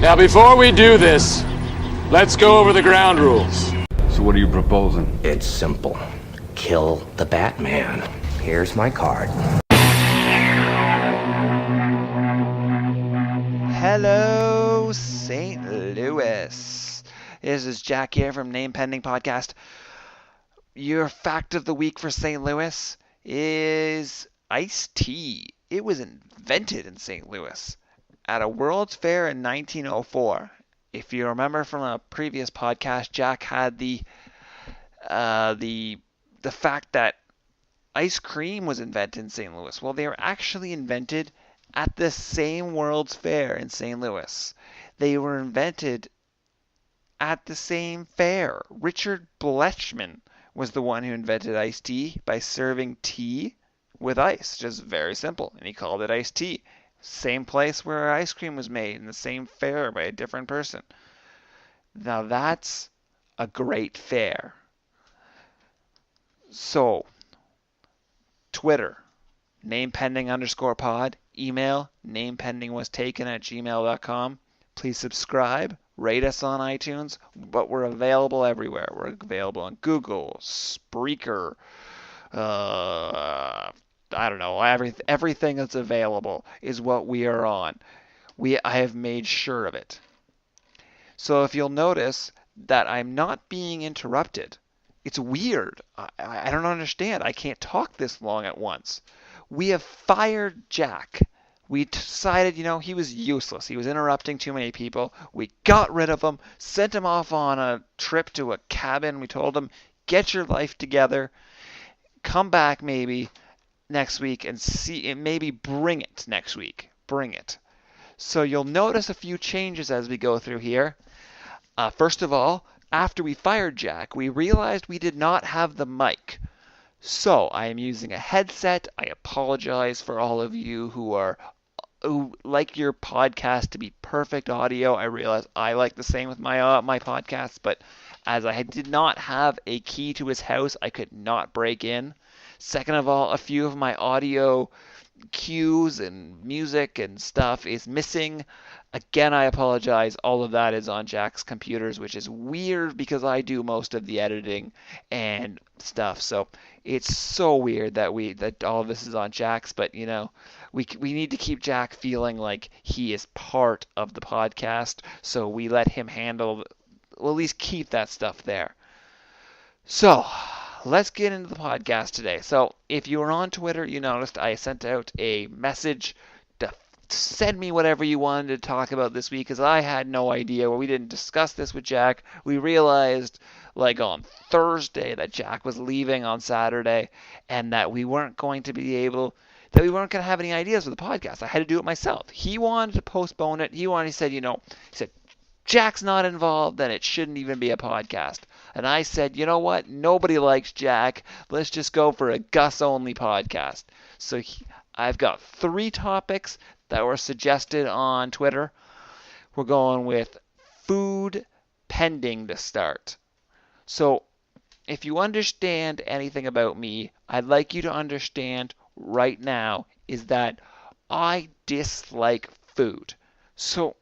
Now, before we do this, let's go over the ground rules. So what are you proposing? It's simple. Kill the Batman. Here's my card. Hello, St. Louis. This is Jack here from Name Pending Podcast. Your fact of the week for St. Louis is iced tea. It was invented in St. Louis at a World's Fair in 1904. If you remember from a previous podcast, Jack had the fact that ice cream was invented in St. Louis. Well, they were actually invented at the same World's Fair in St. Louis. They were invented at the same fair. Richard Blechman was the one who invented iced tea by serving tea with ice. Just very simple. And he called it iced tea. Same place where ice cream was made in the same fair by a different person. Now that's a great fair. So, Twitter, namepending_pod, email, namependingwastaken@gmail.com. Please subscribe, rate us on iTunes, but we're available everywhere. We're available on Google, Spreaker, I don't know, everything that's available is what we are on. I have made sure of it. So if you'll notice that I'm not being interrupted, it's weird. I don't understand. I can't talk this long at once. We have fired Jack. We decided, he was useless. He was interrupting too many people. We got rid of him, sent him off on a trip to a cabin. We told him, get your life together, come back maybe next week and see, and maybe bring it next week. Bring it. So you'll notice a few changes as we go through here. First of all, after we fired Jack, we realized we did not have the mic. So I am using a headset. I apologize for all of you who like your podcast to be perfect audio. I realize I like the same with my my podcasts, but as I did not have a key to his house, I could not break in. Second of all, a few of my audio cues and music and stuff is missing. Again, I apologize. All of that is on Jack's computers, which is weird because I do most of the editing and stuff. So it's so weird that all of this is on Jack's, but we need to keep Jack feeling like he is part of the podcast, so we let him handle, well, at least keep that stuff there. So let's get into the podcast today. So if you were on Twitter, you noticed I sent out a message to send me whatever you wanted to talk about this week, because I had no idea. Well, we didn't discuss this with Jack. We realized on Thursday that Jack was leaving on Saturday and that we weren't going to have any ideas for the podcast. I had to do it myself. He wanted to postpone it. He said, Jack's not involved, then it shouldn't even be a podcast. And I said, you know what? Nobody likes Jack. Let's just go for a Gus-only podcast. So I've got 3 topics that were suggested on Twitter. We're going with food pending to start. So if you understand anything about me, I'd like you to understand right now is that I dislike food. So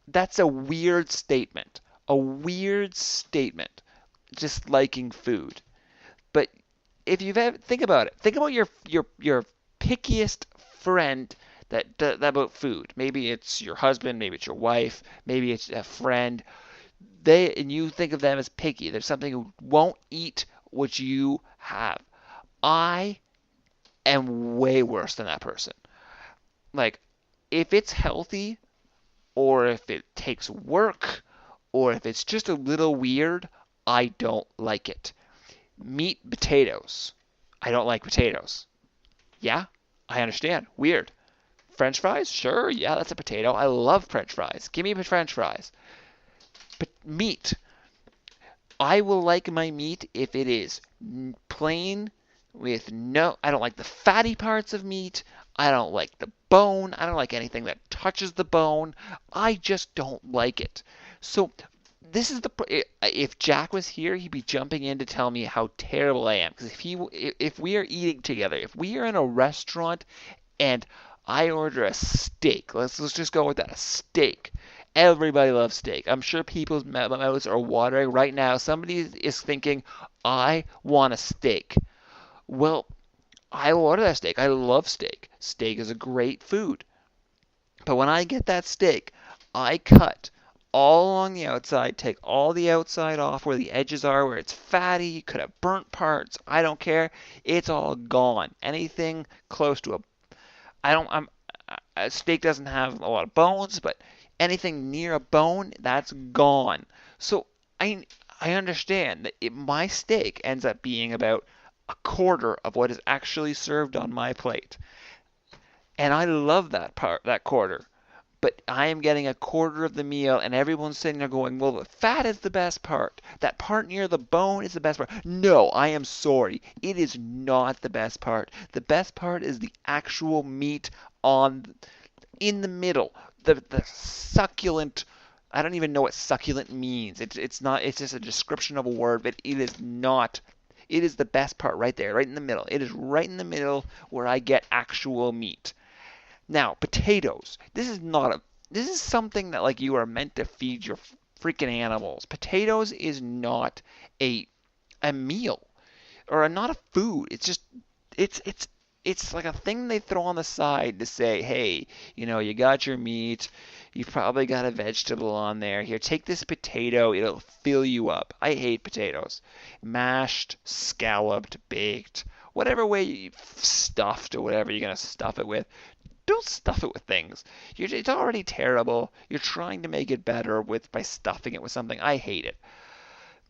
that's a weird statement. Just liking food. But if you've ever, think about it. Think about your pickiest friend that about food. Maybe it's your husband, maybe it's your wife, maybe it's a friend. And you think of them as picky. There's something who won't eat what you have. I am way worse than that person. Like, if it's healthy, or if it takes work, or if it's just a little weird, I don't like it. Meat, potatoes. I don't like potatoes. Yeah, I understand. Weird. French fries? Sure, yeah, that's a potato. I love French fries. Give me French fries. But meat. I will like my meat if it is plain with I don't like the fatty parts of meat. I don't like the bone. I don't like anything that touches the bone. I just don't like it. So this is if Jack was here, he'd be jumping in to tell me how terrible I am. Because if we are eating together, if we are in a restaurant and I order a steak, let's just go with that, a steak, Everybody loves steak. I'm sure people's mouths are watering right now. Somebody is thinking, I want a steak. Well, I will order that steak. I love steak. Steak is a great food. But when I get that steak, I cut all along the outside, take all the outside off where the edges are, where it's fatty, you could have burnt parts, I don't care. It's all gone. Anything close to a steak doesn't have a lot of bones, but anything near a bone, that's gone. So I understand that my steak ends up being about a quarter of what is actually served on my plate. And I love that quarter. But I am getting a quarter of the meal, and everyone's sitting there going, well, the fat is the best part. That part near the bone is the best part. No, I am sorry. It is not the best part. The best part is the actual meat in the middle. The succulent. I don't even know what succulent means. It's not. It's just a description of a word, but it is not. It is the best part right there, right in the middle. It is right in the middle where I get actual meat. Now, potatoes. This is something that like you are meant to feed your freaking animals. Potatoes is not a meal or not a food. It's like a thing they throw on the side to say, hey, you got your meat, you've probably got a vegetable on there. Here, take this potato, it'll fill you up. I hate potatoes. Mashed, scalloped, baked, whatever way stuffed or whatever you're going to stuff it with. Don't stuff it with things. It's already terrible. You're trying to make it better by stuffing it with something. I hate it.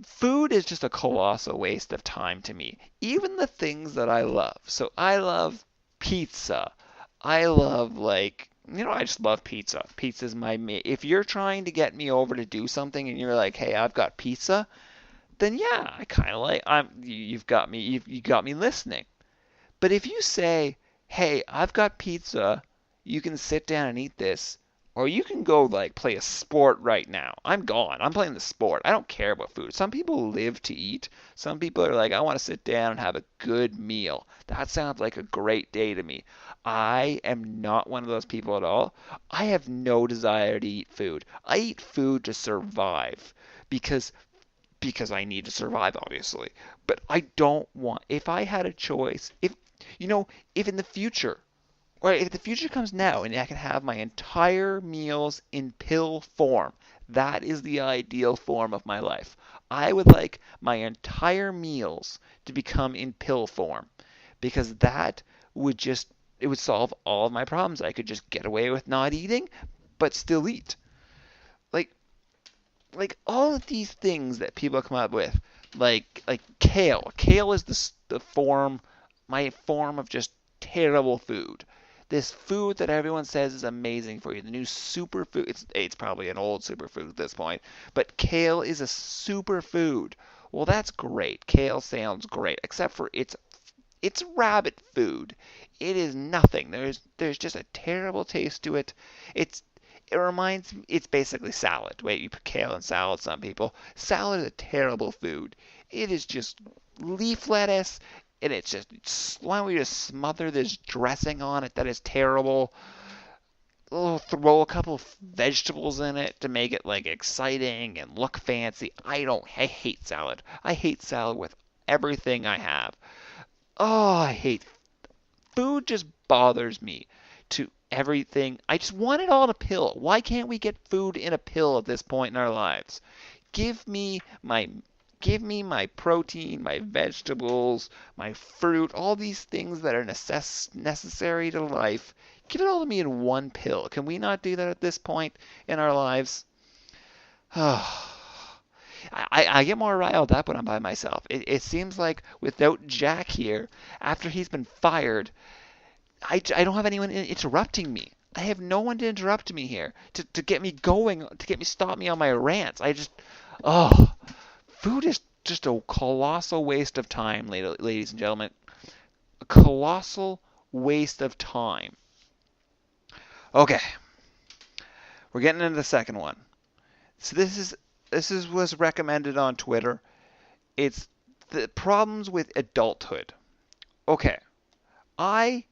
Food is just a colossal waste of time to me. Even the things that I love. So I love pizza. I love I just love pizza. Pizza's my meat. If you're trying to get me over to do something and you're like, hey, I've got pizza, then yeah, I kind of you've got me listening. But if you say, hey, I've got pizza, you can sit down and eat this, or you can go play a sport right now. I'm gone. I'm playing the sport. I don't care about food. Some people live to eat. Some people are like, I want to sit down and have a good meal. That sounds like a great day to me. I am not one of those people at all. I have no desire to eat food. I eat food to survive because I need to survive, obviously. But I don't want, if I had a choice, if in the future, or if the future comes now and I can have my entire meals in pill form, that is the ideal form of my life. I would like my entire meals to become in pill form because that would it would solve all of my problems. I could just get away with not eating, but still eat. Like all of these things that people come up with, like kale. Kale is my form of just terrible food. This food that everyone says is amazing for you, the new superfood. It's probably an old superfood at this point, but kale is a superfood. Well, that's great. Kale sounds great, except for it's rabbit food. It is nothing. There's just a terrible taste to it. It's basically salad. Wait, you put kale in salad, some people. Salad is a terrible food. It is just leaf lettuce, and it's just, why don't we just smother this dressing on it that is terrible? Throw a couple of vegetables in it to make it exciting and look fancy. I hate salad. I hate salad with everything I have. Oh, I hate food. Just bothers me to everything. I just want it all in a pill. Why can't we get food in a pill at this point in our lives? Give me my protein, my vegetables, my fruit, all these things that are necessary to life. Give it all to me in one pill. Can we not do that at this point in our lives? I get more riled up when I'm by myself. It seems like without Jack here, after he's been fired, I don't have anyone interrupting me. I have no one to interrupt me here, to get me going, stop me on my rants. Food is just a colossal waste of time, ladies and gentlemen. A colossal waste of time. Okay, we're getting into the second one. So this was recommended on Twitter. It's the problems with adulthood. Okay, I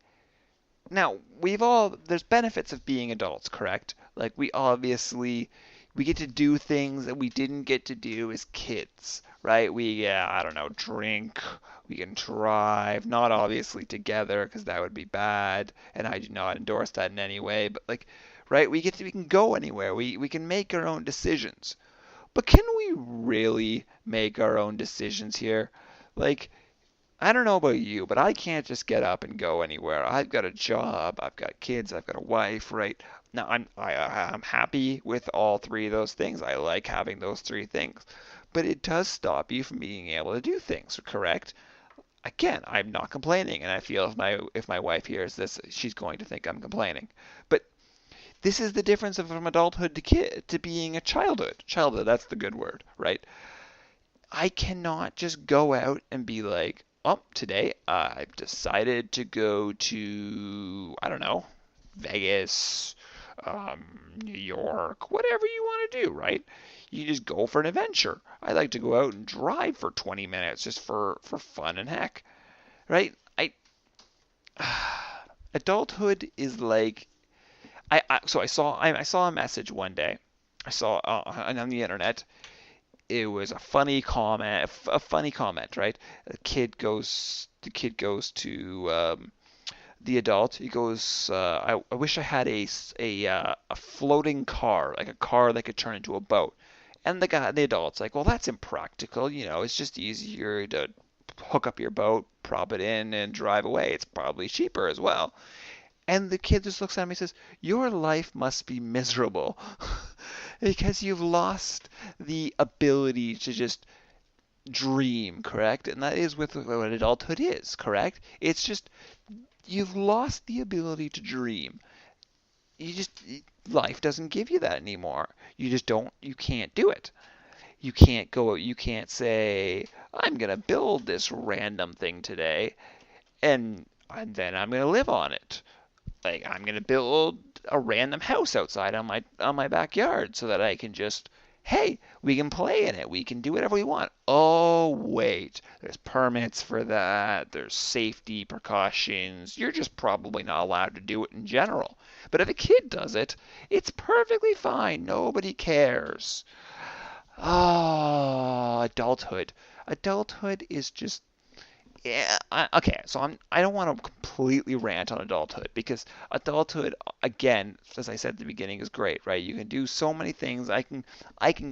Now, there's benefits of being adults, correct? Like we get to do things that we didn't get to do as kids, right? I don't know, drink, we can drive, not obviously together because that would be bad, and I do not endorse that in any way, but like, right? We can go anywhere. We can make our own decisions. But can we really make our own decisions here? Like, I don't know about you, but I can't just get up and go anywhere. I've got a job, I've got kids, I've got a wife, right? Now I'm happy with all three of those things. I like having those three things. But it does stop you from being able to do things, correct? Again, I'm not complaining, and I feel if my wife hears this, she's going to think I'm complaining. But this is the difference from adulthood to being a childhood. Childhood, that's the good word, right? I cannot just go out and be like, oh, today I've decided to go to, I don't know, Vegas, New York, whatever you want to do, right? You just go for an adventure. I like to go out and drive for 20 minutes just for fun and heck, right? Adulthood is like, I saw a message one day. I saw on the internet. It was a funny comment, right? The kid goes to the adult. He goes, I wish I had a floating car, like a car that could turn into a boat. And the adult's like, well, that's impractical. It's just easier to hook up your boat, prop it in, and drive away. It's probably cheaper as well. And the kid just looks at me and says, your life must be miserable because you've lost the ability to just dream, correct? And that is with what adulthood is, correct? It's just you've lost the ability to dream. You just Life doesn't give you that anymore. You can't do it. You can't say, I'm going to build this random thing today and then I'm going to live on it. Like I'm gonna build a random house outside on my backyard so that I can just, hey, we can play in it. We can do whatever we want. Oh wait, there's permits for that. There's safety precautions. You're just probably not allowed to do it in general. But if a kid does it, it's perfectly fine. Nobody cares. Oh, adulthood. Adulthood is just yeah, okay, so I don't want to completely rant on adulthood because adulthood, again, as I said at the beginning, is great, right? You can do so many things. I can,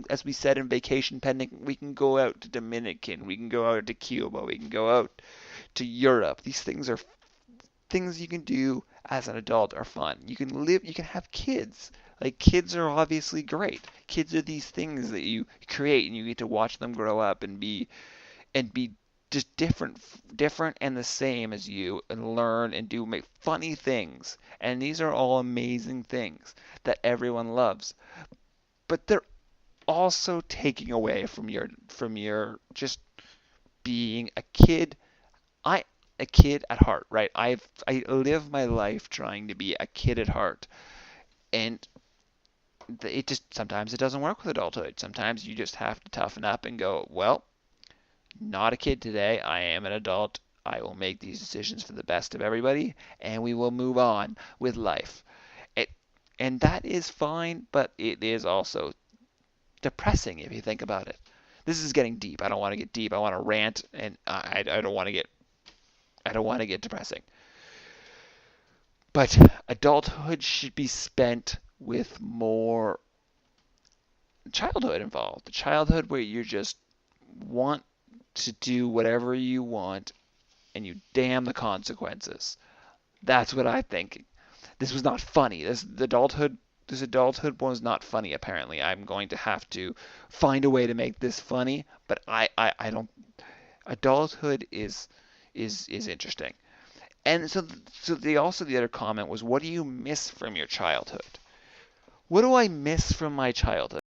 as we said in Vacation Pending, we can go out to Dominican, we can go out to Cuba, we can go out to Europe. These things are things you can do as an adult are fun. You can have kids. Like kids are obviously great. Kids are these things that you create and you get to watch them grow up and be just different and the same as you and learn and make funny things. And these are all amazing things that everyone loves. But they're also taking away from your just being a kid. A kid at heart, right? I live my life trying to be a kid at heart. And it just sometimes it doesn't work with adulthood. Sometimes you just have to toughen up and go, well, not a kid today. I am an adult. I will make these decisions for the best of everybody, and we will move on with life. And that is fine, but it is also depressing if you think about it. This is getting deep. I don't want to get deep. I want to rant, and I don't want to get depressing. But adulthood should be spent with more childhood involved. The childhood where you just want to do whatever you want and you damn the consequences. That's what I think. This was not funny. This adulthood was not funny apparently. I'm going to have to find a way to make this funny, but I don't adulthood is interesting. And so the other comment was, what do you miss from your childhood? What do I miss from my childhood?